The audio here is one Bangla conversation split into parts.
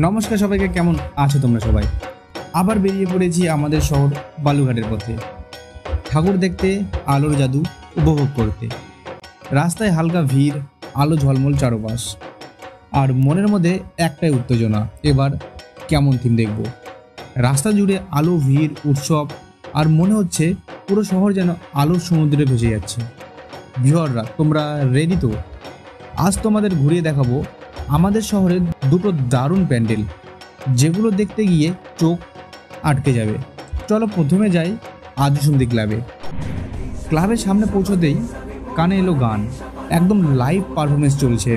নমস্কার সবাইকে, কেমন আছো তোমরা সবাই? আবার বেরিয়ে পড়েছি আমাদের শহর বালুঘাটের পথে, ঠাকুর দেখতে, আলোর জাদু উপভোগ করতে। রাস্তায় হালকা ভিড়, আলো ঝলমল চারপাশ, আর মনের মধ্যে একটাই উত্তেজনা, এবার কেমন থিম দেখব। রাস্তা জুড়ে আলো, ভিড়, উৎসব, আর মনে হচ্ছে পুরো শহর যেন আলোর সমুদ্রে ভেসে যাচ্ছে। ভিউয়াররা, তোমরা রেডি তো? আজ তোমাদের ঘুরিয়ে দেখাবো আমাদের শহরের দুটো দারুণ প্যান্ডেল, যেগুলো দেখতে গিয়ে চোখ আটকে যাবে। চলো প্রথমে যাই আদিসন্ধি ক্লাবে। ক্লাবের সামনে পৌঁছতেই কানে এলো গান, একদম লাইভ পারফরমেন্স চলছে।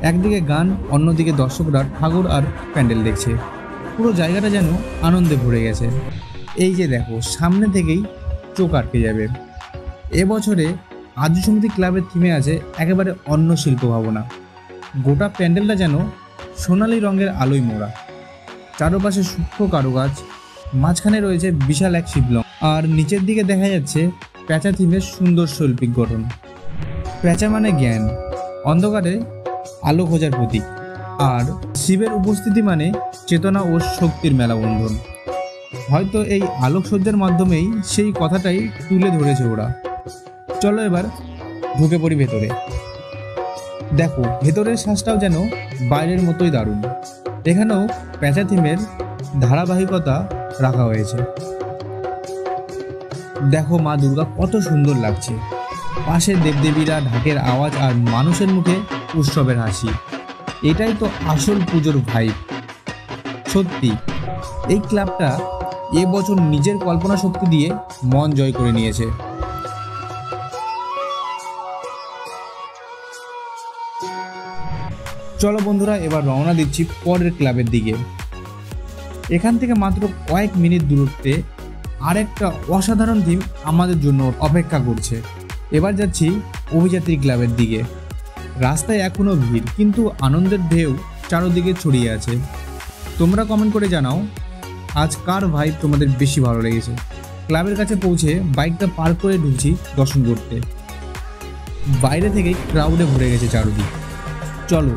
একদিকে গান, অন্যদিকে দর্শকরা ঠাকুর আর প্যান্ডেল দেখছে। পুরো জায়গাটা যেন আনন্দে ভরে গেছে। এই যে দেখো, সামনে থেকেই চোখ আটকে যাবে। এবছরে আদিসন্ধি ক্লাবের থিমে আছে একেবারে অন্য শিল্প ভাবনা। গোটা প্যান্ডেলটা যেন সোনালি রঙের আলোয় মোড়া, চারপাশে সূক্ষ্ম কারুকাজ, মাঝখানে রয়েছে বিশাল এক শিবলং, আর নিচের দিকে দেখা যাচ্ছে প্যাঁচা থিমের সুন্দর শৈল্পিক গঠন। প্যাঁচা মানে জ্ঞান, অন্ধকারে আলো খোঁজার প্রতীক, আর শিবের উপস্থিতি মানে চেতনা ও শক্তির মেলাবন্ধন। হয়তো এই আলোকসজ্জার মাধ্যমেই সেই কথাটাই তুলে ধরেছে ওরা। চলো এবার ঢুকে পড়ি ভেতরে। দেখো, ভেতরের শ্বাসটাও যেন বাইরের মতোই দারুণ। এখানেও প্যাঁচা থিমের ধারাবাহিকতা রাখা হয়েছে। দেখো মা দুর্গা কত সুন্দর লাগছে, পাশে দেবদেবীরা, ঢাকের আওয়াজ, আর মানুষের মুখে উৎসবের হাসি। এটাই তো আসল পুজোর ভাইব। সত্যি এই ক্লাবটা এবছর নিজের কল্পনা শক্তি দিয়ে মন জয় করে নিয়েছে। চলো বন্ধুরা, এবার রওনা দিচ্ছি পরের ক্লাবের দিকে। এখান থেকে মাত্র কয়েক মিনিট দূরত্বে আরেকটা অসাধারণ থিম আমাদের জন্য অপেক্ষা করছে। এবার যাচ্ছি অভিযাত্রী ক্লাবের দিকে। রাস্তায় এখনও ভিড়, কিন্তু আনন্দের ঢেউ চারদিকে ছড়িয়ে আছে। তোমরা কমেন্ট করে জানাও আজ কার ভাইব তোমাদের বেশি ভালো লেগেছে। ক্লাবের কাছে পৌঁছে বাইকটা পার্ক করে ঢুকছি দর্শন করতে। বাইরে থেকেই ক্রাউডে ভরে গেছে চারদিক। চলো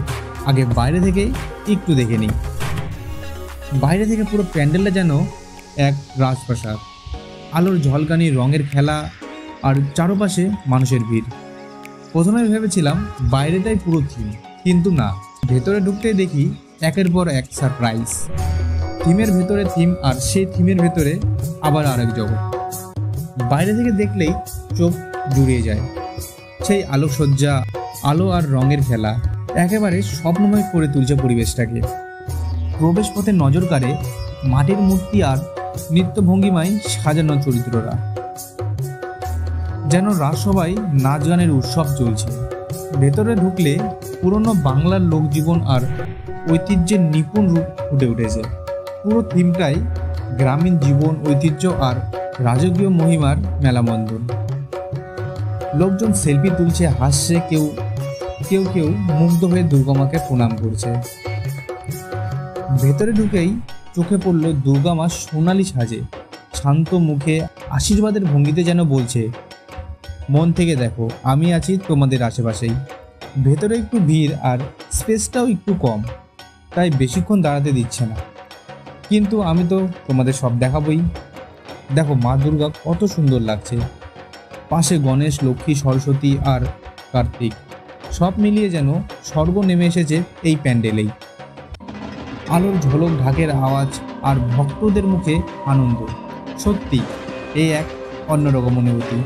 আগে বাইরে থেকে একটু দেখে নিই। বাইরে থেকে পুরো প্যান্ডেলটা যেন এক রাজপ্রাসাদ, আলোর ঝলকানি, রঙের খেলা, আর চারপাশে মানুষের ভিড়। প্রথমে ভেবেছিলাম বাইরেটাই পুরো থিম, কিন্তু না, ভেতরে ঢুকতেই দেখি একের পর এক সারপ্রাইজ। থিমের ভেতরে থিম, আর সেই থিমের ভেতরে আবার আরেক জগৎ। বাইরে থেকে দেখলেই চোখ জুড়িয়ে যায়। সেই আলোকসজ্জা, আলো আর রঙের খেলা একেবারে স্বপ্নময় করে তুলছে পরিবেশটাকে। প্রবেশ পথে নজর কাড়ে মাটির মূর্তি আর নৃত্যভঙ্গিমায় সাজানো চরিত্ররা, যেন রাজসভায় নাচ গানের উৎসব চলছে। ভেতরে ঢুকলে পুরনো বাংলার লোকজীবন আর ঐতিহ্যের নিপুণ রূপ ফুটে উঠেছে। পুরো থিমটাই গ্রামীণ জীবন, ঐতিহ্য আর রাজকীয় মহিমার মেলাবন্ধন। লোকজন সেলফি তুলছে, হাসছে, কেউ কেউ মুগ্ধ হয়ে দুর্গামাকে প্রণাম করছে। ভেতরে ঢুকেই চোখে পড়ল দুর্গা মা সোনালি সাজে, শান্ত মুখে, আশীর্বাদের ভঙ্গিতে যেন বলছে, মন থেকে দেখো, আমি আছি তোমাদের আশেপাশেই। ভেতরে একটু ভিড় আর স্পেসটাও একটু কম, তাই বেশিক্ষণ দাঁড়াতে দিচ্ছে না, কিন্তু আমি তো তোমাদের সব দেখাবই। দেখো মা দুর্গা কত সুন্দর লাগছে, পাশে গণেশ, লক্ষ্মী, সরস্বতী আর কার্তিক, সব মিলিয়ে যেন স্বর্গ নেমে এসেছে এই প্যান্ডেলেই। আলোর ঝলক, ঢাকের আওয়াজ, আর ভক্তদের মুখে আনন্দ, সত্যি এই এক অন্যরকম অনুভূতি।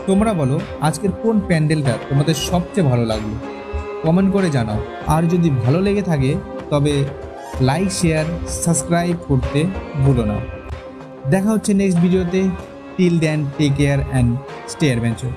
তোমরা বলো আজকের কোন প্যান্ডেলটা তোমাদের সবচেয়ে ভালো লাগলো? কমেন্ট করে জানাও। আর যদি ভালো লেগে থাকে তবে লাইক, শেয়ার, সাবস্ক্রাইব করতে ভুলো না। দেখা হচ্ছে নেক্সট ভিডিওতে। Till then, take care and stay adventure.